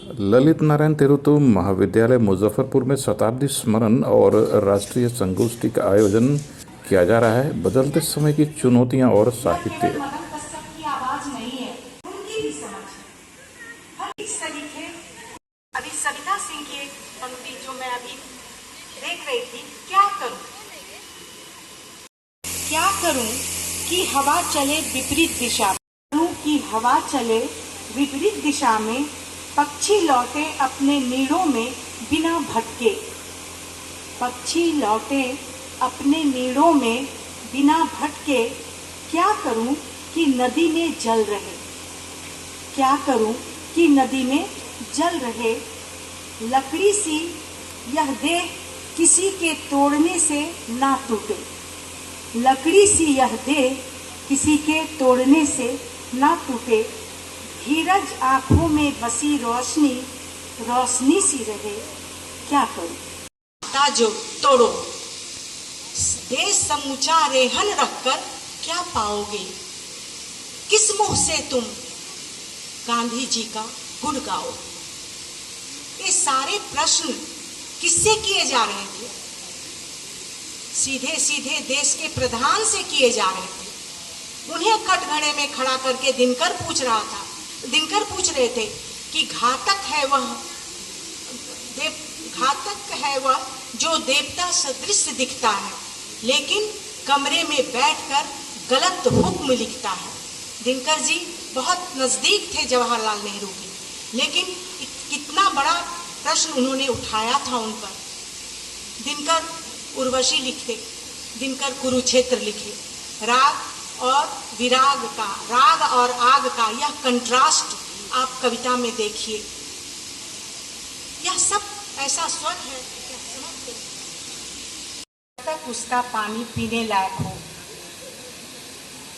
ललित नारायण तिरुतु महाविद्यालय मुजफ्फरपुर में शताब्दी स्मरण और राष्ट्रीय संगोष्ठी का आयोजन किया जा रहा है। बदलते समय की चुनौतियां और साहित्य। मदन कश्यप की आवाज नहीं है, उनकी भी समझ है। हर इस तरीके अभी सविता सिंह की एक पंक्ति जो मैं अभी देख रही थी, क्या करूं कि हवा चले विपरीत दिशा, करूं कि हवा चले विपरीत दिशा में, पक्षी लौटे अपने नीड़ों में बिना भटके, पक्षी लौटे अपने नीड़ों में बिना भटके, क्या करूं कि नदी में जल रहे, क्या करूं कि नदी में जल रहे, लकड़ी सी यह देह किसी के तोड़ने से ना टूटे, लकड़ी सी यह देह किसी के तोड़ने से ना टूटे, धीरज आंखों में बसी रोशनी रोशनी सी रहे, क्या करूं ताजो तोड़ो, देश समूचा रेहन रखकर क्या पाओगे, किस मुंह से तुम गांधी जी का गुण गाओ। ये सारे प्रश्न किससे किए जा रहे थे? सीधे सीधे देश के प्रधान से किए जा रहे थे। उन्हें कटघरे में खड़ा करके दिनकर पूछ रहे थे कि घातक है वह जो देवता सदृश दिखता है, लेकिन कमरे में बैठकर गलत हुक्म लिखता है। दिनकर जी बहुत नजदीक थे जवाहरलाल नेहरू के, लेकिन कितना बड़ा प्रश्न उन्होंने उठाया था उन पर। दिनकर उर्वशी लिखते, दिनकर कुरुक्षेत्र लिखे। राग और विराग का, राग और आग का यह कंट्रास्ट आप कविता में देखिए। यह सब ऐसा स्वर है जब तक उसका पानी पीने लायक हो।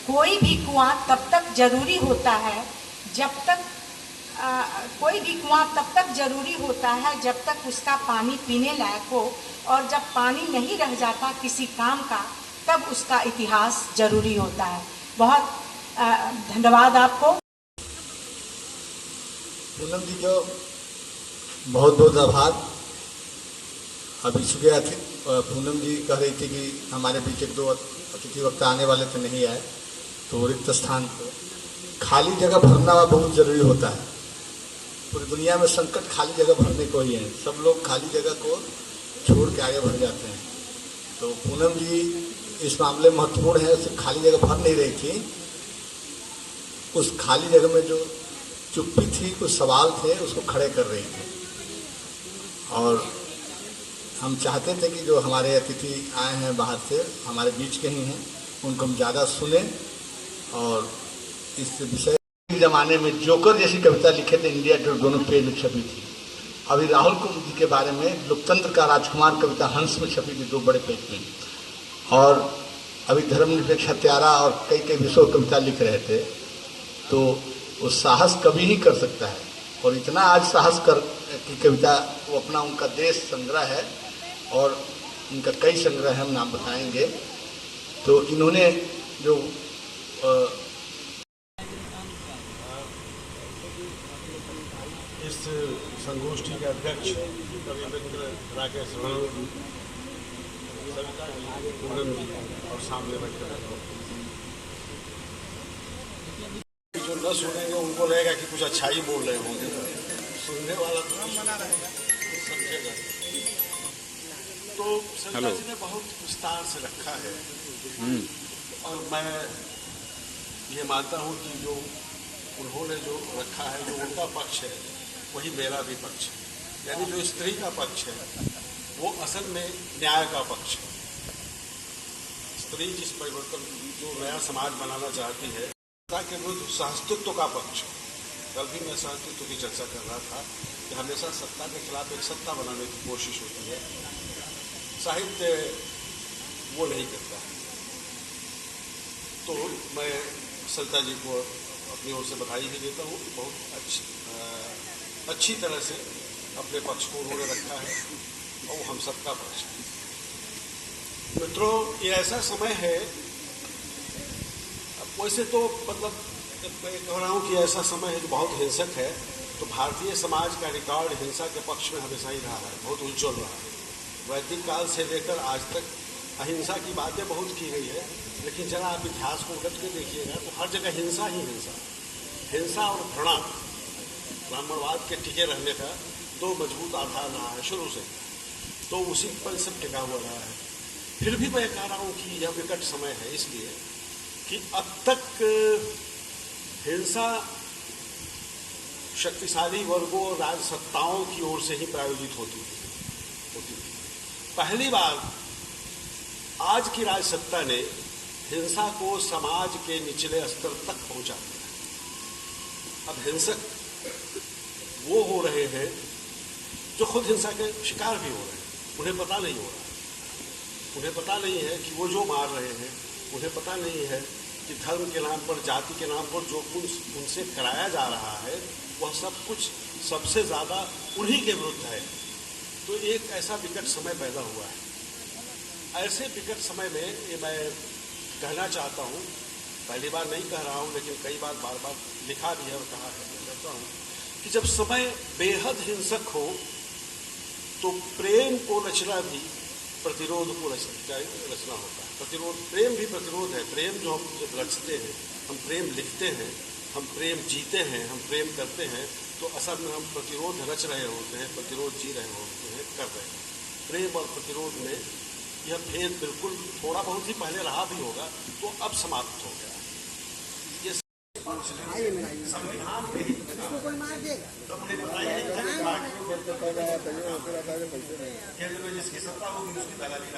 कोई भी कुआं तब तक जरूरी होता है जब तक जब तक उसका पानी पीने लायक हो, और जब पानी नहीं रह जाता किसी काम का, तब उसका इतिहास जरूरी होता है। बहुत धन्यवाद आपको। पूनम जी को बहुत बहुत आभार। अभी सुबह पूनम जी कह रही थी कि हमारे बीच एक दो अतिथि वक्ता आने वाले थे, नहीं आए, तो रिक्त स्थान को खाली जगह भरना बहुत जरूरी होता है। पूरी दुनिया में संकट खाली जगह भरने को ही है। सब लोग खाली जगह को छोड़ के आगे बढ़ जाते हैं। तो पूनम जी इस मामले में महत्वपूर्ण है। सिर्फ खाली जगह भर नहीं रही थी, उस खाली जगह में जो चुप्पी थी, कुछ सवाल थे, उसको खड़े कर रही थी। और हम चाहते थे कि जो हमारे अतिथि आए हैं बाहर से, हमारे बीच के ही हैं, उनको हम ज़्यादा सुने। और इस विषय के ज़माने में जोकर जैसी कविता लिखे थे, इंडिया टुडे दोनों पेज में छपी थी। अभी राहुल कुमार जी के बारे में लोकतंत्र का राजकुमार कविता हंस में छपी थी, 2 बड़े पेज में। और अभी धर्मनिरपेक्ष हत्यारा और कई कई विषयों कविता लिख रहे थे। तो वो साहस कभी ही कर सकता है, और इतना आज साहस कर की कविता वो अपना उनका देश संग्रह है, और उनका कई संग्रह हम नाम बताएंगे। तो इन्होंने जो इस संगोष्ठी के अध्यक्ष कवि मित्र राकेश रण, सविता जी, पूनम जी और सामने बैठे जो न सुनेंगे उनको लगेगा कि कुछ अच्छा ही बोल रहे होंगे, सुनने वाला तो मना रहेगा, समझेगा। तो सविता जी ने बहुत विस्तार से रखा है, और मैं ये मानता हूँ कि जो उन्होंने जो रखा है, जो उनका पक्ष है, वही मेरा भी पक्ष है। यानी जो स्त्री का पक्ष है वो असल में न्याय का पक्ष है। स्त्री जिस परिवर्तन, जो नया समाज बनाना चाहती है, के विरुद्ध सहस्तित्व का पक्ष। कल भी मैं सहस्तित्व की चर्चा कर रहा था कि हमेशा सत्ता के खिलाफ एक सत्ता बनाने की कोशिश होती है। साहित्य वो नहीं करता है। तो मैं सविता जी को अपनी ओर से बधाई भी देता हूँ। बहुत अच्छी तरह से अपने पक्ष को उन्होंने रखा है, और वो हम सबका पक्ष है। मित्रों, ये ऐसा समय है, वैसे तो मतलब मैं कह रहा हूँ कि ऐसा समय है जो बहुत हिंसक है, तो भारतीय समाज का रिकॉर्ड हिंसा के पक्ष में हमेशा ही रहा है, बहुत उज्ज्वल रहा है। वैदिक काल से लेकर आज तक अहिंसा की बातें बहुत की गई है, लेकिन जरा आप इतिहास को उलट के देखिएगा तो हर जगह हिंसा ही हिंसा। हिंसा और घृणा ब्राह्मणवाद के टिके रहने का दो मजबूत आधार रहा है शुरू से, तो उसी पर सब टिका हुआ रहा है। फिर भी मैं कह रहा हूँ कि यह विकट समय है, इसलिए कि अब तक हिंसा शक्तिशाली वर्गों और राजसत्ताओं की ओर से ही प्रायोजित होती थी। पहली बार आज की राजसत्ता ने हिंसा को समाज के निचले स्तर तक पहुंचा दिया। अब हिंसक वो हो रहे हैं जो खुद हिंसा के शिकार भी हो रहे हैं, उन्हें पता नहीं हो रहा है। उन्हें पता नहीं है कि वो जो मार रहे हैं, उन्हें पता नहीं है कि धर्म के नाम पर, जाति के नाम पर जो कुछ उनसे कराया जा रहा है वह सब कुछ सबसे ज़्यादा उन्हीं के विरुद्ध है। तो एक ऐसा विकट समय पैदा हुआ है। ऐसे विकट समय में ये मैं कहना चाहता हूँ, पहली बार नहीं कह रहा हूँ लेकिन कई बार बार बार लिखा भी है और कहा है, मैं कहता हूँ कि जब समय बेहद हिंसक हो तो प्रेम को रचना भी प्रतिरोध को रचना होता है। प्रतिरोध, प्रेम भी प्रतिरोध है। प्रेम जो हम जब रचते हैं, हम प्रेम लिखते हैं, हम प्रेम जीते हैं, हम प्रेम करते हैं, तो असल में हम प्रतिरोध रच रहे होते हैं, प्रतिरोध जी रहे होते हैं, कर रहे हैं। प्रेम और प्रतिरोध में यह भेद बिल्कुल थोड़ा बहुत ही पहले रहा भी होगा, तो अब समाप्त हो गया। ये संविधान में जिसकी सत्ता होगी उसकी दलाली